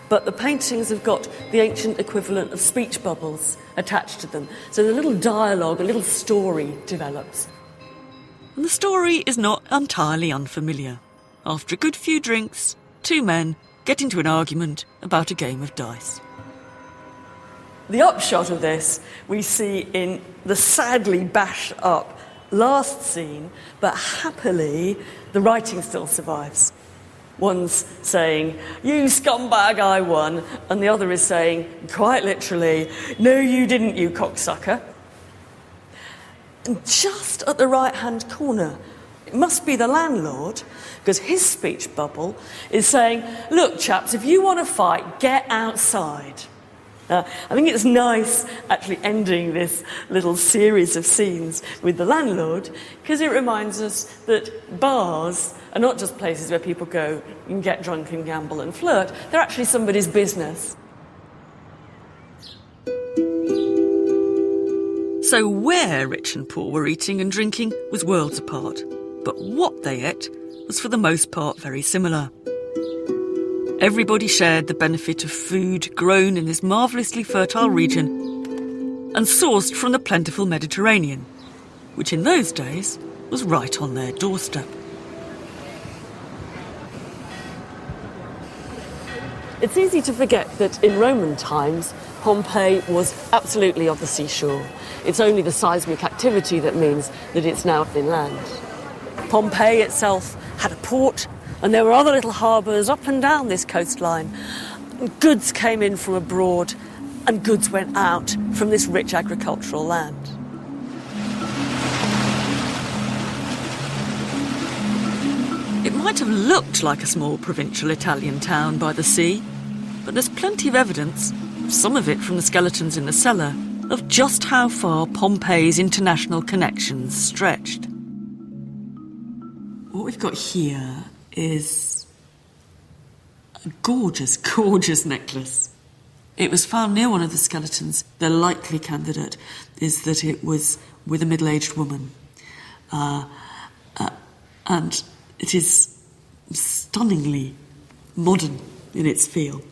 Speaker 2: but the paintings have got the ancient equivalent of speech bubbles attached to them. So a little dialogue, a little story develops.
Speaker 1: And the story is not entirely unfamiliar. After a good few drinks, 2 men get into an argument about a game of dice.
Speaker 2: The upshot of this we see in the sadly bashed up last scene, but happily the writing still survives. One's saying, "You scumbag, I won," and the other is saying, quite literally, "No, you didn't, you cocksucker." And just at the right-hand corner, it must be the landlord, because his speech bubble is saying, "Look, chaps, if you want to fight, get outside." I think it's nice actually ending this little series of scenes with the landlord, because it reminds us that bars are not just places where people go and get drunk and gamble and flirt. They're actually somebody's business.
Speaker 1: So where rich and poor were eating and drinking was worlds apart. But what they ate was for the most part very similar. Everybody shared the benefit of food grown in this marvellously fertile region and sourced from the plentiful Mediterranean, which in those days was right on their doorstep.
Speaker 2: It's easy to forget that in Roman times, Pompeii was absolutely on the seashore. It's only the seismic activity that means that it's now inland. Pompeii itself had a port, and there were other little harbours up and down this coastline. Goods came in from abroad, and goods went out from this rich agricultural land.
Speaker 1: It might have looked like a small provincial Italian town by the sea, but there's plenty of evidence, some of it from the skeletons in the cellar, of just how far Pompeii's international connections stretched.
Speaker 2: What we've got here is a gorgeous, gorgeous necklace. It was found near one of the skeletons. The likely candidate is that it was with a middle-aged woman. And it is stunningly modern in its feel.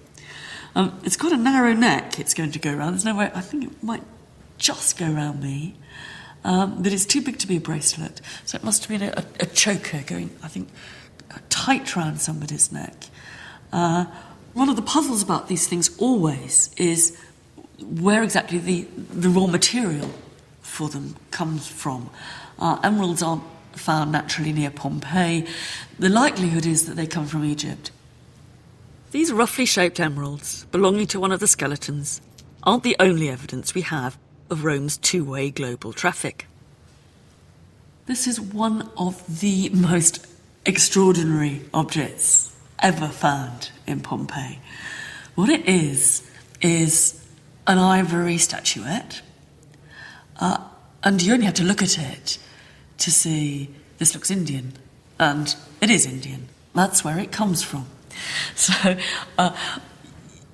Speaker 2: It's got a narrow neck it's going to go around. There's no way, I think it might just go around me. But it's too big to be a bracelet. So it must have been a choker going, I think, tight round somebody's neck. One of the puzzles about these things always is where exactly the raw material for them comes from. Emeralds aren't found naturally near Pompeii. The likelihood is that they come from Egypt.
Speaker 1: These roughly shaped emeralds, belonging to one of the skeletons, aren't the only evidence we have of Rome's two-way global traffic.
Speaker 2: This is one of the most extraordinary objects ever found in Pompeii. What it is an ivory statuette, and you only have to look at it to see this looks Indian, and it is Indian. That's where it comes from. So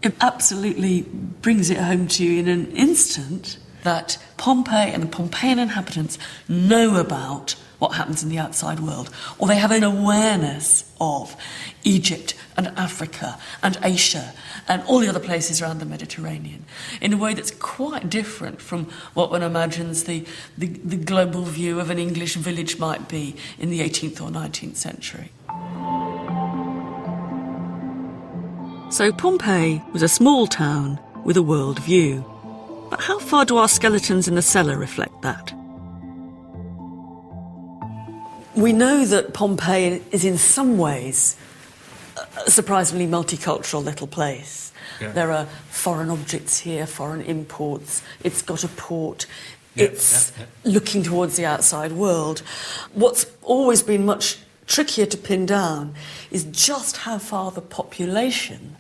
Speaker 2: it absolutely brings it home to you in an instant that Pompeii and the Pompeian inhabitants know about what happens in the outside world, or they have an awareness of Egypt and Africa and Asia and all the other places around the Mediterranean in a way that's quite different from what one imagines the global view of an English village might be in the 18th or 19th century.
Speaker 1: So Pompeii was a small town with a world view. But how far do our skeletons in the cellar reflect that?
Speaker 2: We know that Pompeii is in some ways a surprisingly multicultural little place.
Speaker 3: Yeah.
Speaker 2: There are foreign objects here, foreign imports. It's got a port.
Speaker 3: Yeah,
Speaker 2: It's looking towards the outside world. What's always been much trickier to pin down is just how far the population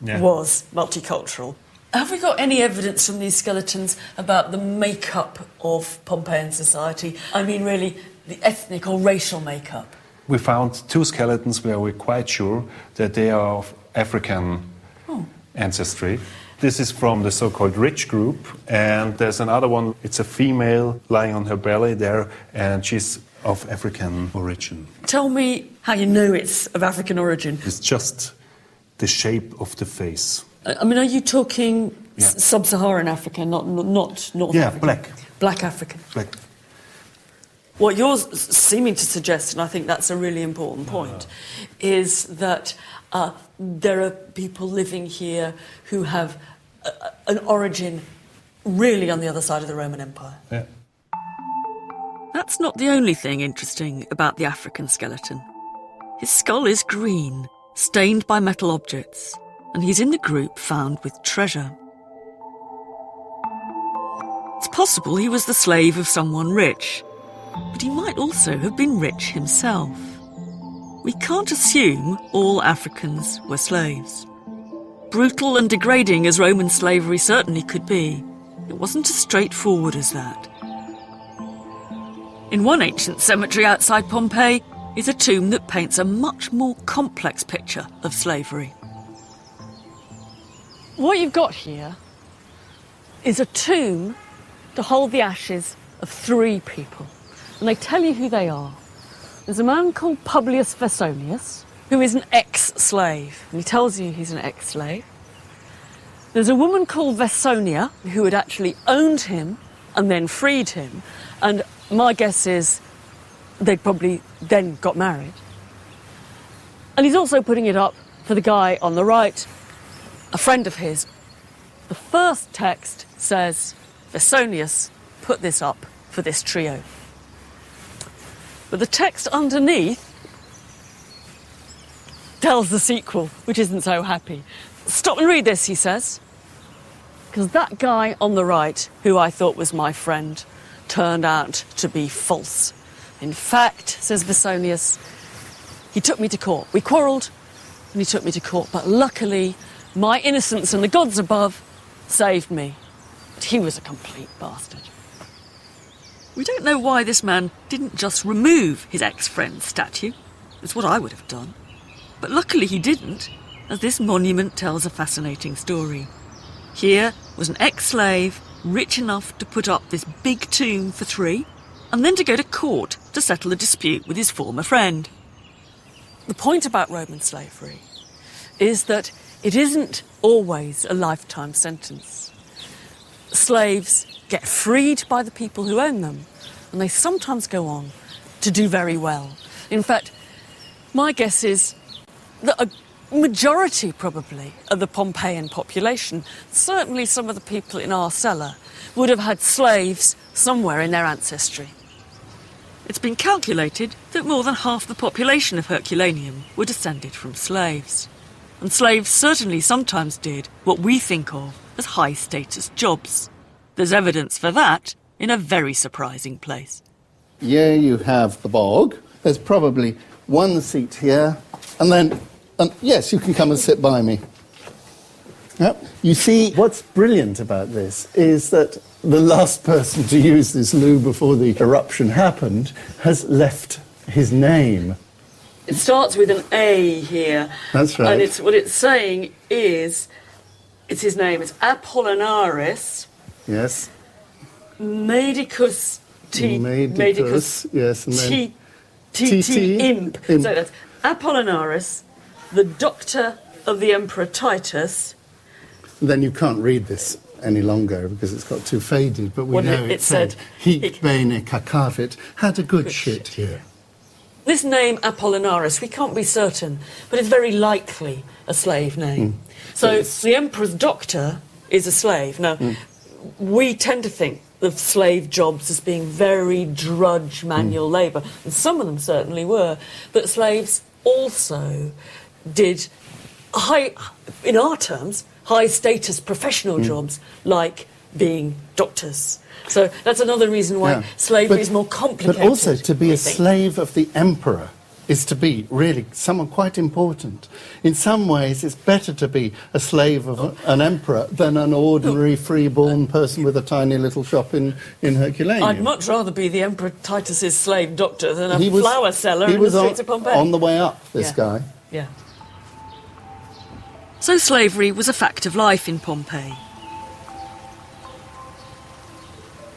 Speaker 2: was multicultural. Have we got any evidence from these skeletons about the makeup of Pompeian society? I mean, really, the ethnic or racial makeup?
Speaker 3: We found 2 skeletons where we're quite sure that they are of African ancestry. This is from the so-called rich group, and there's another one, it's a female lying on her belly there, and she's of African origin.
Speaker 2: Tell me how you know it's of African origin.
Speaker 3: It's just the shape of the face.
Speaker 2: I mean, are you talking
Speaker 3: Yeah.
Speaker 2: sub-Saharan Africa, not North
Speaker 3: Yeah,
Speaker 2: Africa?
Speaker 3: black.
Speaker 2: Black African.
Speaker 3: Like,
Speaker 2: What you're seeming to suggest, and I think that's a really important point, is that there are people living here who have an origin really on the other side of the Roman Empire.
Speaker 3: yeah.
Speaker 1: That's not the only thing interesting about the African skeleton. His skull is green, stained by metal objects, and he's in the group found with treasure. It's possible he was the slave of someone rich, but he might also have been rich himself. We can't assume all Africans were slaves. Brutal and degrading as Roman slavery certainly could be, it wasn't as straightforward as that. In one ancient cemetery outside Pompeii is a tomb that paints a much more complex picture of slavery.
Speaker 2: What you've got here is a tomb to hold the ashes of 3 people. And they tell you who they are. There's a man called Publius Vesonius, who is an ex-slave. And he tells you he's an ex-slave. There's a woman called Vesonia, who had actually owned him and then freed him. And my guess is they'd probably then got married. And he's also putting it up for the guy on the right, a friend of his. The first text says, Vesonius put this up for this trio. But the text underneath tells the sequel, which isn't so happy. Stop and read this, he says. Because that guy on the right, who I thought was my friend, turned out to be false. In fact, says Vesonius, he took me to court. We quarrelled and he took me to court. But luckily, my innocence and the gods above saved me. But he was a complete bastard.
Speaker 1: We don't know why this man didn't just remove his ex-friend's statue. It's what I would have done. But luckily he didn't, as this monument tells a fascinating story. Here was an ex-slave rich enough to put up this big tomb for 3, and then to go to court to settle a dispute with his former friend.
Speaker 2: The point about Roman slavery is that it isn't always a lifetime sentence. Slaves get freed by the people who own them, and they sometimes go on to do very well. In fact, my guess is that a majority, probably, of the Pompeian population, certainly some of the people in our cellar, would have had slaves somewhere in their ancestry.
Speaker 1: It's been calculated that more than half the population of Herculaneum were descended from slaves. And slaves certainly sometimes did what we think of as high-status jobs. There's evidence for that in a very surprising place.
Speaker 5: Here you have the bog. There's probably one seat here, and then, yes, you can come and sit by me. Yep. You see, what's brilliant about this is that the last person to use this loo before the eruption happened has left his name.
Speaker 2: It starts with an A here.
Speaker 5: That's right.
Speaker 2: And what it's saying is, it's his name, it's Apollinaris
Speaker 5: Yes.
Speaker 2: Medicus
Speaker 5: Medicus, yes, and then
Speaker 2: T Imp.
Speaker 5: Imp.
Speaker 2: So that's Apollinaris, the doctor of the Emperor Titus.
Speaker 5: Then you can't read this any longer because it's got too faded, but we
Speaker 2: Well,
Speaker 5: know
Speaker 2: it
Speaker 5: it said,
Speaker 2: said,
Speaker 5: hic bene cacavit, had a good shit here.
Speaker 2: This name Apollinaris, we can't be certain, but it's very likely a slave name. So
Speaker 5: Yes.
Speaker 2: the Emperor's doctor is a slave. Now, we tend to think of slave jobs as being very drudge manual labour, and some of them certainly were, but slaves also did high, in our terms, high status professional jobs like being doctors. So that's another reason why slavery is more complicated.
Speaker 5: But also to be
Speaker 2: I
Speaker 5: a
Speaker 2: think.
Speaker 5: slave of the emperor is to be really someone quite important. In some ways, it's better to be a slave of an emperor than an ordinary free-born person with a tiny little shop in Herculaneum.
Speaker 2: I'd much rather be the Emperor Titus's slave doctor than a flower seller in the streets of Pompeii.
Speaker 5: on the way up, this
Speaker 2: Yeah.
Speaker 5: guy.
Speaker 2: Yeah.
Speaker 1: So slavery was a fact of life in Pompeii.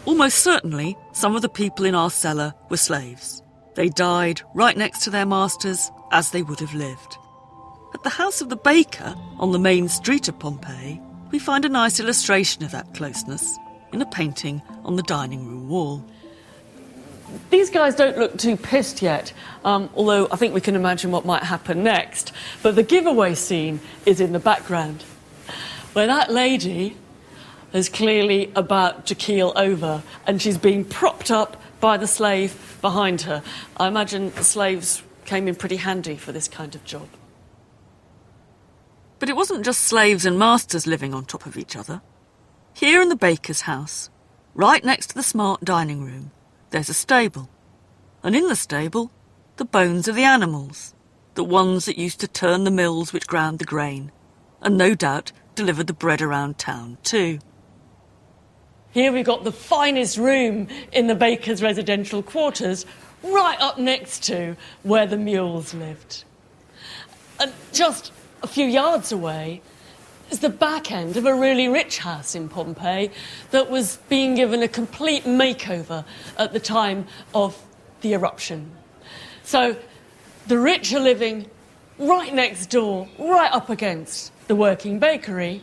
Speaker 1: Almost certainly, some of the people in our cellar were slaves. They died right next to their masters as they would have lived. At the house of the baker, on the main street of Pompeii, we find a nice illustration of that closeness in a painting on the dining room wall.
Speaker 2: These guys don't look too pissed yet, although I think we can imagine what might happen next. But the giveaway scene is in the background, where that lady is clearly about to keel over, and she's being propped up by the slave behind her. I imagine the slaves came in pretty handy for this kind of job.
Speaker 1: But it wasn't just slaves and masters living on top of each other. Here in the baker's house, right next to the smart dining room, there's a stable. And in the stable, the bones of the animals, the ones that used to turn the mills which ground the grain, and no doubt delivered the bread around town too.
Speaker 2: Here we've got the finest room in the baker's residential quarters, right up next to where the mules lived. And just a few yards away is the back end of a really rich house in Pompeii that was being given a complete makeover at the time of the eruption. So the rich are living right next door, right up against the working bakery.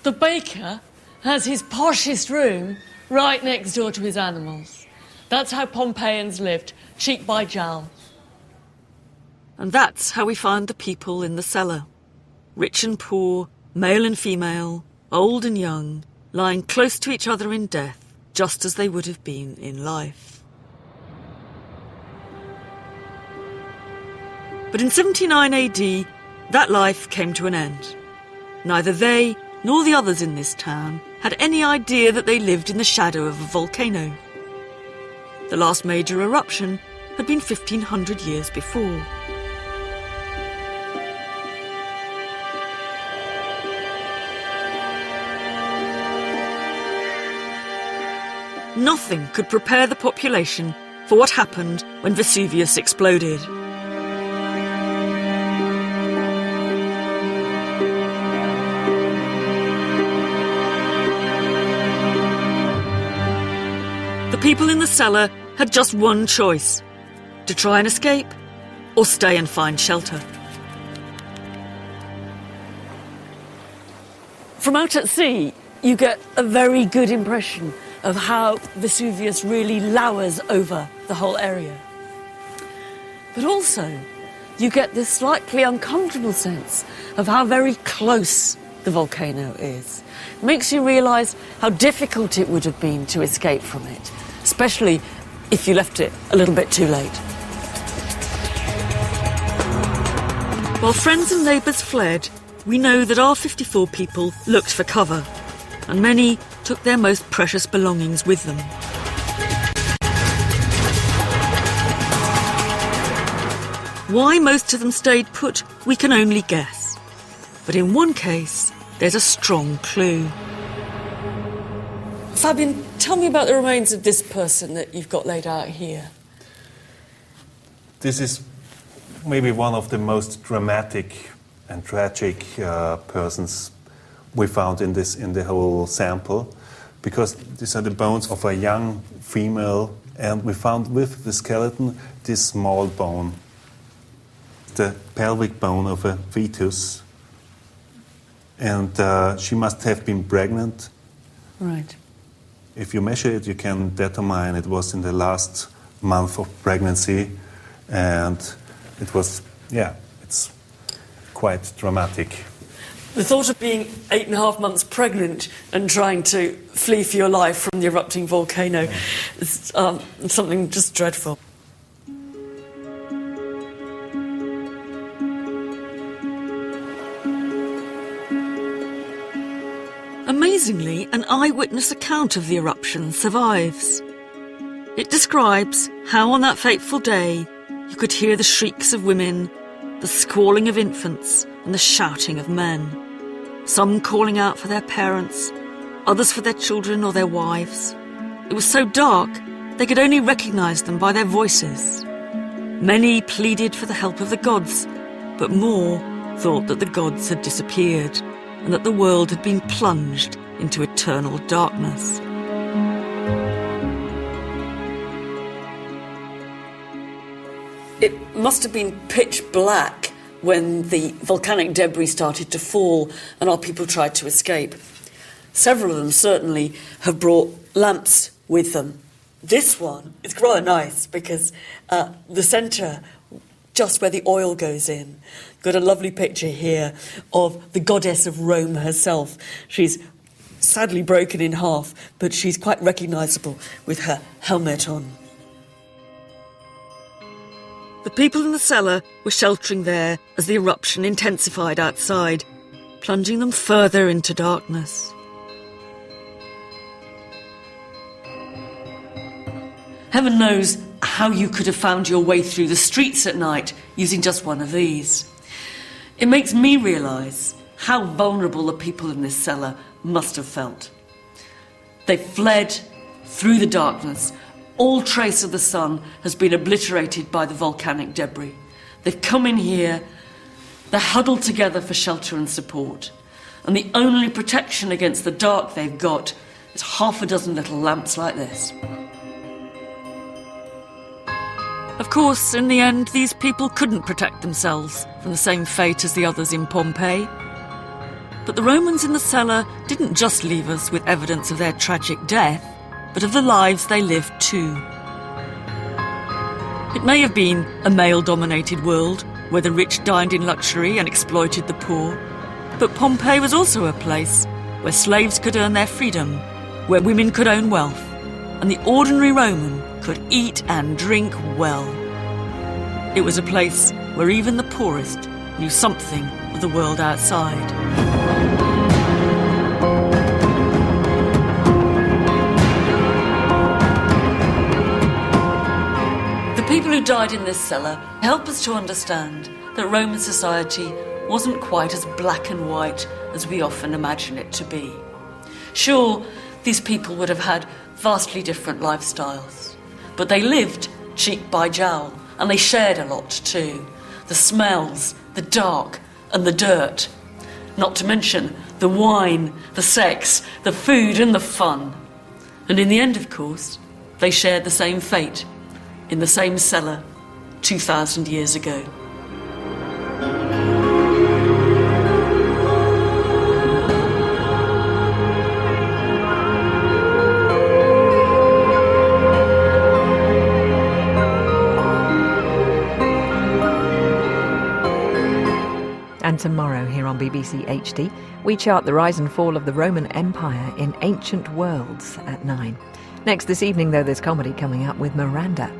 Speaker 2: The baker has his poshest room right next door to his animals. That's how Pompeians lived, cheek by jowl.
Speaker 1: And that's how we find the people in the cellar. Rich and poor, male and female, old and young, lying close to each other in death, just as they would have been in life. But in 79 AD, that life came to an end. Neither they nor the others in this town had any idea that they lived in the shadow of a volcano. The last major eruption had been 1,500 years before. Nothing could prepare the population for what happened when Vesuvius exploded. The people in the cellar had just one choice: to try and escape or stay and find shelter.
Speaker 2: From out at sea, you get a very good impression of how Vesuvius really lowers over the whole area. But also, you get this slightly uncomfortable sense of how very close the volcano is. It makes you realise how difficult it would have been to escape from it, especially if you left it a little bit too late.
Speaker 1: While friends and neighbours fled, we know that our 54 people looked for cover, and many took their most precious belongings with them. Why most of them stayed put, we can only guess. But in one case, there's a strong clue.
Speaker 2: Fabian, tell me about the remains of this person that you've got laid out here.
Speaker 3: This is maybe one of the most dramatic and tragic persons we found in the whole sample, because these are the bones of a young female, and we found with the skeleton this small bone, the pelvic bone of a fetus, and she must have been pregnant.
Speaker 2: Right.
Speaker 3: If you measure it, you can determine it was in the last month of pregnancy, and it was, it's quite dramatic.
Speaker 2: The thought of being 8.5 months pregnant and trying to flee for your life from the erupting volcano is something just dreadful.
Speaker 1: Amazingly, an eyewitness account of the eruption survives. It describes how on that fateful day you could hear the shrieks of women, the squalling of infants and the shouting of men. Some calling out for their parents, others for their children or their wives. It was so dark they could only recognise them by their voices. Many pleaded for the help of the gods, but more thought that the gods had disappeared and that the world had been plunged into eternal darkness.
Speaker 2: It must have been pitch black when the volcanic debris started to fall and our people tried to escape. Several of them certainly have brought lamps with them. This one is rather nice because the centre, just where the oil goes in, got a lovely picture here of the goddess of Rome herself. She's sadly broken in half, but she's quite recognisable with her helmet on.
Speaker 1: The people in the cellar were sheltering there as the eruption intensified outside, plunging them further into darkness.
Speaker 2: Heaven knows how you could have found your way through the streets at night using just one of these. It makes me realise how vulnerable the people in this cellar must have felt. They fled through the darkness. All trace of the sun has been obliterated by the volcanic debris. They've come in here, they're huddled together for shelter and support, and the only protection against the dark they've got is half a dozen little lamps like this.
Speaker 1: Of course, in the end, these people couldn't protect themselves from the same fate as the others in Pompeii. But the Romans in the cellar didn't just leave us with evidence of their tragic death, but of the lives they lived too. It may have been a male-dominated world, where the rich dined in luxury and exploited the poor, but Pompeii was also a place where slaves could earn their freedom, where women could own wealth, and the ordinary Roman could eat and drink well. It was a place where even the poorest knew something of the world outside.
Speaker 2: The people who died in this cellar help us to understand that Roman society wasn't quite as black and white as we often imagine it to be. Sure, these people would have had vastly different lifestyles, but they lived cheek by jowl, and they shared a lot too. The smells, the dark, and the dirt. Not to mention the wine, the sex, the food, and the fun. And in the end, of course, they shared the same fate in the same cellar 2,000 years ago.
Speaker 6: And tomorrow here on BBC HD, we chart the rise and fall of the Roman Empire in Ancient Worlds at 9. Next this evening, though, there's comedy coming up with Miranda.